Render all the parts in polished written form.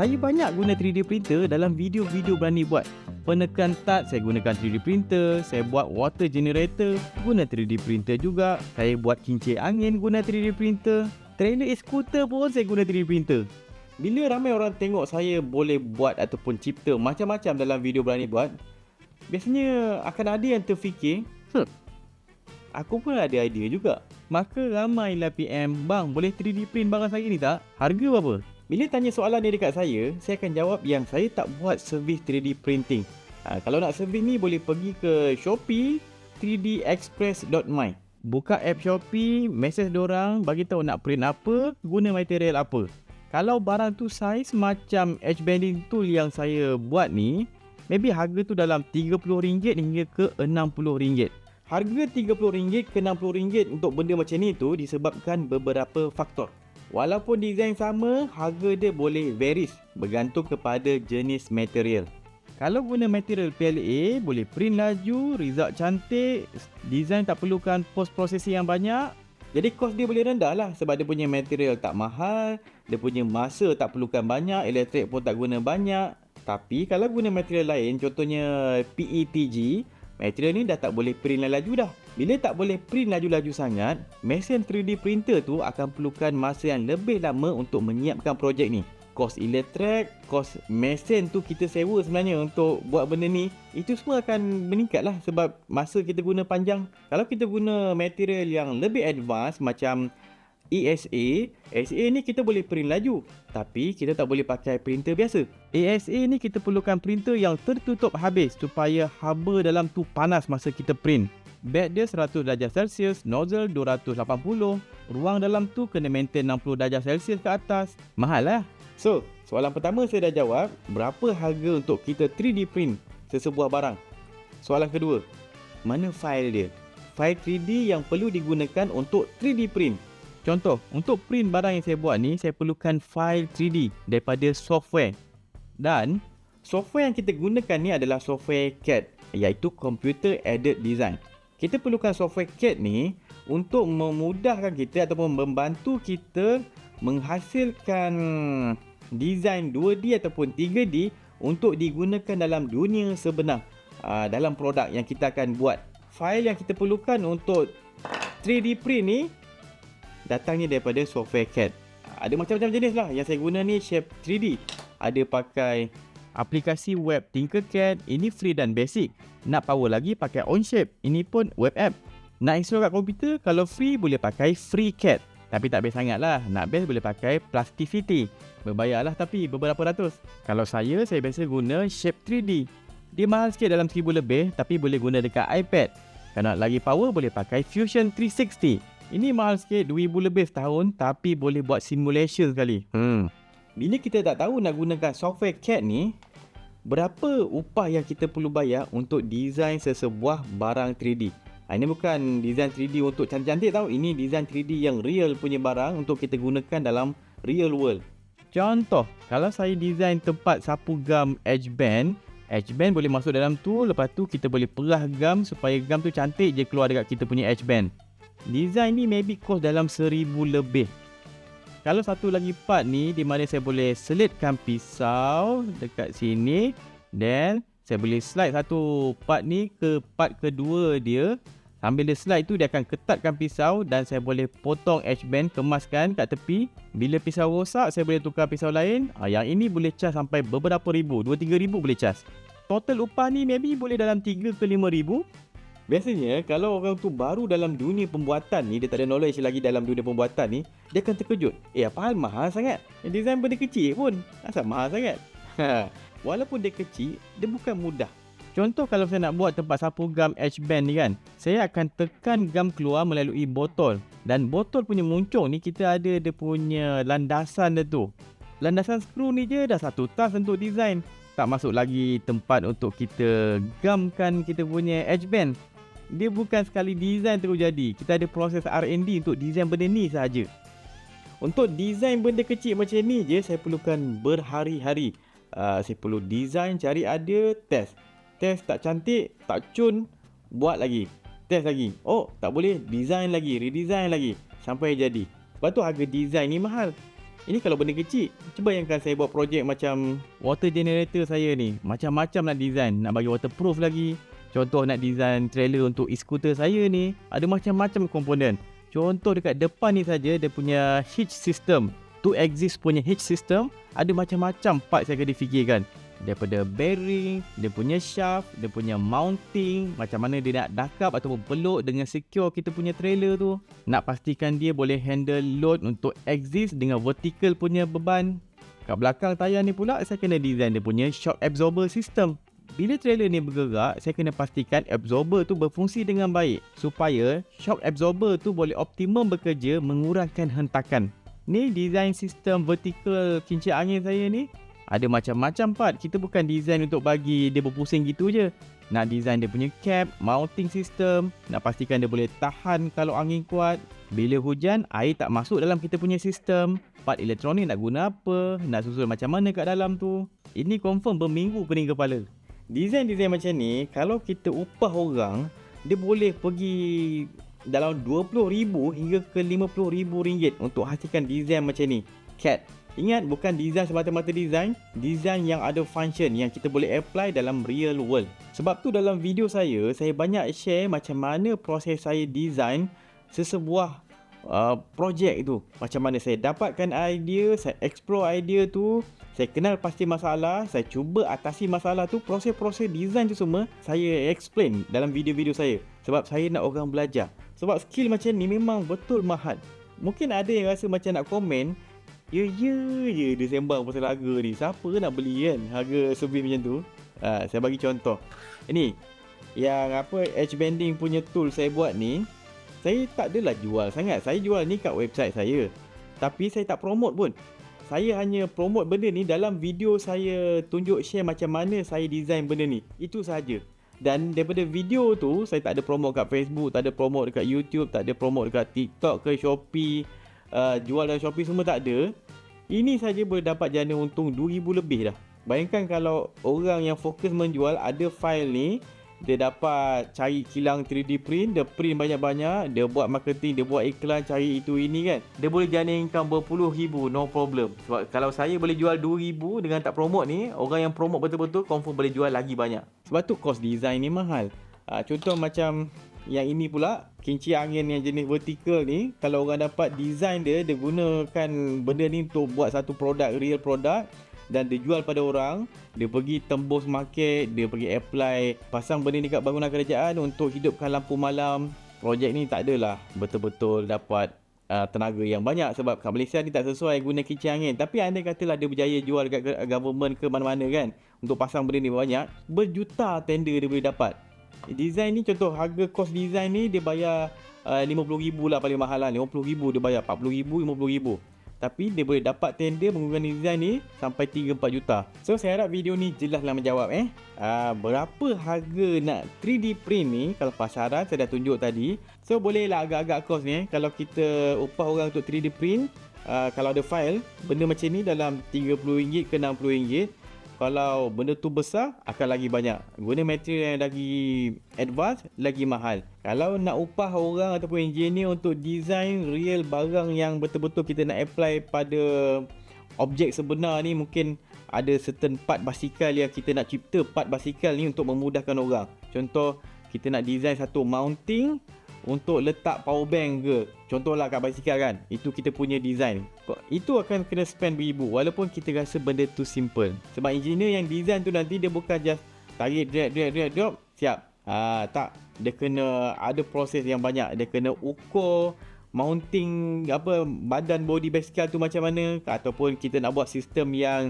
Saya banyak guna 3D printer dalam video-video berani buat. Penekan start, saya gunakan 3D printer. Saya buat water generator, guna 3D printer juga. Saya buat kincir angin, guna 3D printer. Trailer e-scooter pun saya guna 3D printer. Bila ramai orang tengok saya boleh buat ataupun cipta macam-macam dalam video berani buat, biasanya akan ada yang terfikir, aku pun ada idea juga. Maka ramailah PM, bang boleh 3D print barang saya ni tak? Harga berapa? Bila tanya soalan ni dekat saya akan jawab yang saya tak buat servis 3D printing. Kalau nak servis ni boleh pergi ke Shopee 3dexpress.my. Buka app Shopee, message dorang, bagi tahu nak print apa, guna material apa. Kalau barang tu saiz macam edge bending tool yang saya buat ni, maybe harga tu dalam RM30 hingga ke RM60. Harga RM30 ke RM60 untuk benda macam ni tu disebabkan beberapa faktor. Walaupun design sama, harga dia boleh varies bergantung kepada jenis material. Kalau guna material PLA, boleh print laju, result cantik, design tak perlukan post processing yang banyak. Jadi kos dia boleh rendah lah sebab dia punya material tak mahal, dia punya masa tak perlukan banyak, elektrik pun tak guna banyak. Tapi kalau guna material lain, contohnya PETG, material ni dah tak boleh print laju dah. Bila tak boleh print laju-laju sangat, mesin 3D printer tu akan perlukan masa yang lebih lama untuk menyiapkan projek ni. Kos elektrik, kos mesin tu kita sewa sebenarnya untuk buat benda ni, itu semua akan meningkat lah sebab masa kita guna panjang. Kalau kita guna material yang lebih advance macam ESA ni kita boleh print laju, tapi kita tak boleh pakai printer biasa. ESA ni kita perlukan printer yang tertutup habis supaya haba dalam tu panas masa kita print. Bed dia 100 darjah Celsius, nozzle 280, ruang dalam tu kena maintain 60 darjah Celsius ke atas. Mahal lah. So, soalan pertama saya dah jawab, berapa harga untuk kita 3D print sesebuah barang? Soalan kedua, mana file dia? File 3D yang perlu digunakan untuk 3D print. Contoh, untuk print barang yang saya buat ni, saya perlukan file 3D daripada software. Dan software yang kita gunakan ni adalah software CAD, iaitu Computer Aided Design. Kita perlukan software CAD ni untuk memudahkan kita ataupun membantu kita menghasilkan design 2D ataupun 3D untuk digunakan dalam dunia sebenar, dalam produk yang kita akan buat. File yang kita perlukan untuk 3D print ni datangnya daripada software CAD. Ada macam-macam jenis lah. Yang saya guna ni Shape 3D. Ada pakai aplikasi web Tinkercad. Ini free dan basic. Nak power lagi pakai Onshape. Ini pun web app. Nak install kat komputer, kalau free boleh pakai FreeCAD. Tapi tak best sangat lah. Nak best boleh pakai Plasticity. Berbayar lah tapi beberapa ratus. Kalau saya biasa guna Shape 3D. Dia mahal sikit dalam 1000 lebih, tapi boleh guna dekat iPad. Kalau nak lagi power boleh pakai Fusion 360. Ini mahal sikit, 2000 lebih setahun, tapi boleh buat simulation sekali. Bila kita tak tahu nak gunakan software CAD ni, berapa upah yang kita perlu bayar untuk design sesebuah barang 3D? Ini bukan design 3D untuk cantik-cantik tau. Ini design 3D yang real punya barang untuk kita gunakan dalam real world. Contoh, kalau saya design tempat sapu gam edge band boleh masuk dalam tu. Lepas tu kita boleh perah gam supaya gam tu cantik je keluar dekat kita punya edge band. Design ni maybe cost dalam 1000 lebih. Kalau satu lagi part ni di mana saya boleh selitkan pisau dekat sini, then saya boleh slide satu part ni ke part kedua dia. Sambil dia slide tu dia akan ketatkan pisau dan saya boleh potong edge band, kemaskan kat tepi. Bila pisau rosak saya boleh tukar pisau lain. Yang ini boleh charge sampai beberapa ribu, 2-3 ribu boleh charge. Total upah ni maybe boleh dalam 3 ke 5 ribu. Biasanya kalau orang tu baru dalam dunia pembuatan ni, dia tak ada knowledge lagi dalam dunia pembuatan ni, dia akan terkejut. Apa hal mahal sangat? Design benda kecil pun asal mahal sangat? Walaupun dia kecil, dia bukan mudah. Contoh kalau saya nak buat tempat sapu gam edge band ni kan, saya akan tekan gam keluar melalui botol. Dan botol punya muncung ni kita ada dia punya landasan dia tu. Landasan skru ni je dah satu tas untuk design. Tak masuk lagi tempat untuk kita gamkan kita punya edge band. Dia bukan sekali design terus jadi. Kita ada proses R&D untuk design benda ni sahaja. Untuk design benda kecil macam ni je, saya perlukan berhari-hari. Saya perlu design, cari idea, test. Test tak cantik, tak cun, buat lagi. Test lagi. Tak boleh, design lagi, redesign lagi. Sampai jadi. Sebab tu harga design ni mahal. Ini kalau benda kecil. Cuba bayangkan saya buat projek macam water generator saya ni. Macam-macam nak design. Nak bagi waterproof lagi. Contoh nak design trailer untuk e-scooter saya ni. Ada macam-macam komponen. Contoh dekat depan ni saja dia punya hitch system. To exist punya hitch system. Ada macam-macam part saya kena fikirkan. Daripada bearing, dia punya shaft, dia punya mounting, macam mana dia nak dakap ataupun peluk dengan secure kita punya trailer tu. Nak pastikan dia boleh handle load untuk exist dengan vertical punya beban. Kat belakang tayar ni pula saya kena design dia punya shock absorber system. Bila trailer ni bergerak, saya kena pastikan absorber tu berfungsi dengan baik supaya shock absorber tu boleh optimum bekerja mengurangkan hentakan. Ni design sistem vertical kincir angin saya ni. Ada macam-macam part. Kita bukan design untuk bagi dia berpusing gitu je. Nak design dia punya cap, mounting system, nak pastikan dia boleh tahan kalau angin kuat. Bila hujan, air tak masuk dalam kita punya sistem. Part elektronik nak guna apa, nak susun macam mana kat dalam tu. Ini confirm berminggu pening kepala. Design-design macam ni, kalau kita upah orang, dia boleh pergi dalam RM20,000 hingga ke RM50,000 untuk hasilkan design macam ni. CAD. Ingat, bukan design semata-mata design yang ada function yang kita boleh apply dalam real world. Sebab tu dalam video saya banyak share macam mana proses saya design sesebuah projek tu. Macam mana saya dapatkan idea, saya explore idea tu, saya kenal pasti masalah, saya cuba atasi masalah tu. Proses-proses design tu semua saya explain dalam video-video saya. Sebab saya nak orang belajar. Sebab skill macam ni memang betul mahal. Mungkin ada yang rasa macam nak komen, Ya je dia sembang pasal harga ni. Siapa nak beli kan harga service macam tu? Saya bagi contoh. Ini yang edge bending punya tool saya buat ni, saya tak adalah jual sangat. Saya jual ni kat website saya. Tapi saya tak promote pun. Saya hanya promote benda ni dalam video saya tunjuk share macam mana saya design benda ni. Itu sahaja. Dan daripada video tu saya tak ada promote kat Facebook, tak ada promote dekat YouTube, tak ada promote dekat TikTok ke Shopee. Jual dalam Shopee semua tak ada. Ini saja boleh dapat jana untung RM2,000 lebih dah. Bayangkan kalau orang yang fokus menjual ada file ni, dia dapat cari kilang 3D print, dia print banyak-banyak, dia buat marketing, dia buat iklan, cari itu ini kan. Dia boleh jana income berpuluh-ribu, no problem. Sebab kalau saya boleh jual RM2,000 dengan tak promote ni, orang yang promote betul-betul confirm boleh jual lagi banyak. Sebab tu cost design ni mahal. Contoh macam yang ini pula, kincir angin yang jenis vertical ni, kalau orang dapat design dia gunakan benda ni untuk buat satu produk, real produk, dan dia jual pada orang, dia pergi tembus market, dia pergi apply, pasang benda ni kat bangunan kerajaan untuk hidupkan lampu malam. Projek ni tak adalah betul-betul dapat tenaga yang banyak sebab kat Malaysia ni tak sesuai guna kincir angin. Tapi andai katalah dia berjaya jual dekat government ke mana-mana kan, untuk pasang benda ni banyak, berjuta tender dia boleh dapat. Design ni contoh harga kos design ni dia bayar RM50,000 lah paling mahal lah. RM50,000 dia bayar, RM40,000, RM50,000. Tapi dia boleh dapat tender menggunakan design ni sampai 3-4 juta. So saya harap video ni jelaslah menjawab berapa harga nak 3D print ni. Kalau pasaran saya dah tunjuk tadi. So bolehlah agak-agak kos ni kalau kita upah orang untuk 3D print. Kalau ada file benda macam ni dalam RM30 ke RM60. Kalau benda tu besar, akan lagi banyak. Guna material yang lagi advance, lagi mahal. Kalau nak upah orang ataupun engineer untuk design real barang yang betul-betul kita nak apply pada objek sebenar ni, mungkin ada certain part basikal yang kita nak cipta part basikal ni untuk memudahkan orang. Contoh, kita nak design satu mounting untuk letak power bank ke, contohlah kat basikal kan, itu kita punya design. Itu akan kena spend beribu walaupun kita rasa benda tu simple. Sebab engineer yang design tu nanti dia bukan just tarik drag drop siap. Tak, dia kena ada proses yang banyak. Dia kena ukur mounting badan body basikal tu macam mana, ataupun kita nak buat sistem yang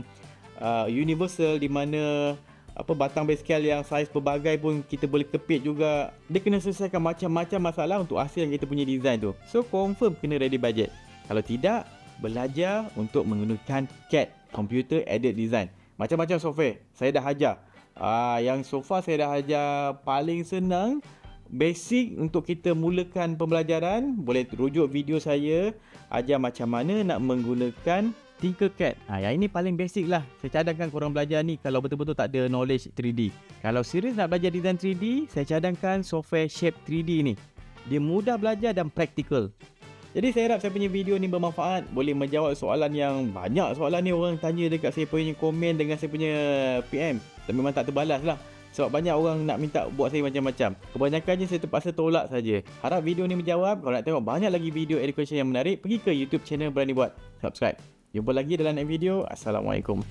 universal di mana batang basikal yang saiz pelbagai pun kita boleh kepit juga. Dia kena selesaikan macam-macam masalah untuk hasil yang kita punya design tu. So confirm kena ready budget. Kalau tidak, belajar untuk menggunakan CAD, Computer Aided Design. Macam-macam software saya dah ajar. Yang so far saya dah ajar paling senang, basic untuk kita mulakan pembelajaran. Boleh rujuk video saya ajar macam mana nak menggunakan Tinkercad. Yang ini paling basic lah. Saya cadangkan korang belajar ni kalau betul-betul tak ada knowledge 3D. Kalau serius nak belajar design 3D, saya cadangkan software Shape 3D ni. Dia mudah belajar dan praktikal. Jadi saya harap saya punya video ni bermanfaat, boleh menjawab soalan yang banyak soalan ni orang tanya dekat saya punya komen dengan saya punya PM. Tapi memang tak terbalas lah. Sebab banyak orang nak minta buat saya macam-macam. Kebanyakannya saya terpaksa tolak saja. Harap video ni menjawab. Kalau nak tengok banyak lagi video education yang menarik, pergi ke YouTube channel Berani Buat. Subscribe. Jumpa lagi dalam next video. Assalamualaikum.